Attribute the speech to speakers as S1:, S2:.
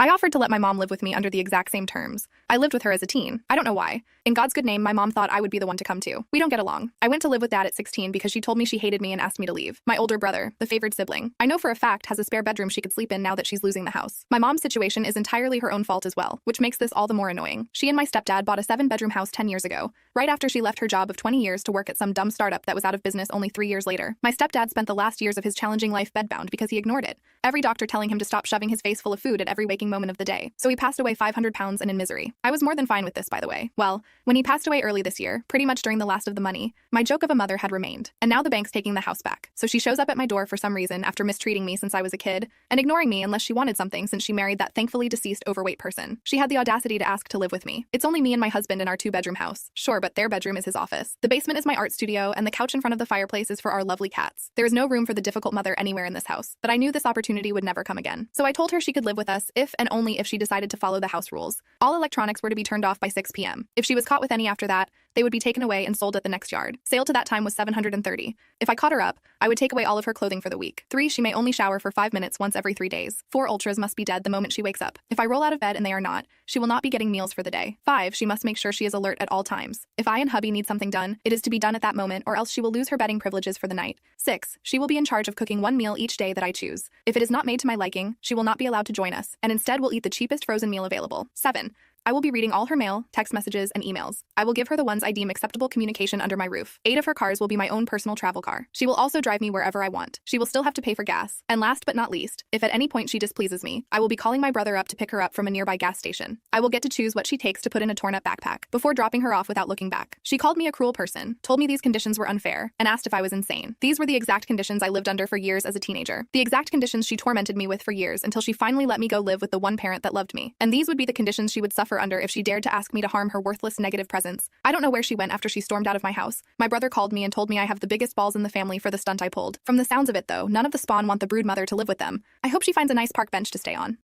S1: I offered to let my mom live with me under the exact same terms. I lived with her as a teen. I don't know why. In God's good name, my mom thought I would be the one to come to. We don't get along. I went to live with Dad at 16 because she told me she hated me and asked me to leave. My older brother, the favored sibling, I know for a fact has a spare bedroom she could sleep in now that she's losing the house. My mom's situation is entirely her own fault as well, which makes this all the more annoying. She and my stepdad bought a 7-bedroom house 10 years ago, right after she left her job of 20 years to work at some dumb startup that was out of business only 3 years later. My stepdad spent the last years of his challenging life bedbound because he ignored it. Every doctor telling him to stop shoving his face full of food at every waking moment of the day. So he passed away 500 pounds and in misery. I was more than fine with this, by the way. Well, when he passed away early this year, pretty much during the last of the money, my joke of a mother had remained. And now the bank's taking the house back. So she shows up at my door for some reason after mistreating me since I was a kid, and ignoring me unless she wanted something since she married that thankfully deceased overweight person. She had the audacity to ask to live with me. It's only me and my husband in our 2-bedroom house. Sure, but their bedroom is his office. The basement is my art studio, and the couch in front of the fireplace is for our lovely cats. There is no room for the difficult mother anywhere in this house, but I knew this opportunity would never come again. So I told her she could live with us if and only if she decided to follow the house rules. All electronics were to be turned off by 6 p.m. If she was caught with any after that, they would be taken away and sold at the next yard. Sale to that time was $730. If I caught her up, I would take away all of her clothing for the week. 3, she may only shower for 5 minutes once every 3 days. 4, ultras must be dead the moment she wakes up. If I roll out of bed and they are not, she will not be getting meals for the day. 5, she must make sure she is alert at all times. If I and hubby need something done, it is to be done at that moment or else she will lose her bedding privileges for the night. 6, she will be in charge of cooking 1 meal each day that I choose. If it is not made to my liking, she will not be allowed to join us, and instead will eat the cheapest frozen meal available. 7, I will be reading all her mail, text messages, and emails. I will give her the ones I deem acceptable communication under my roof. 8 of her cars will be my own personal travel car. She will also drive me wherever I want. She will still have to pay for gas. And last but not least, if at any point she displeases me, I will be calling my brother up to pick her up from a nearby gas station. I will get to choose what she takes to put in a torn-up backpack before dropping her off without looking back. She called me a cruel person, told me these conditions were unfair, and asked if I was insane. These were the exact conditions I lived under for years as a teenager. The exact conditions she tormented me with for years until she finally let me go live with the one parent that loved me. And these would be the conditions she would suffer under if she dared to ask me to harm her worthless negative presence. I don't know where she went after she stormed out of my house. My brother called me and told me I have the biggest balls in the family for the stunt I pulled. From the sounds of it though, none of the spawn want the brood mother to live with them. I hope she finds a nice park bench to stay on.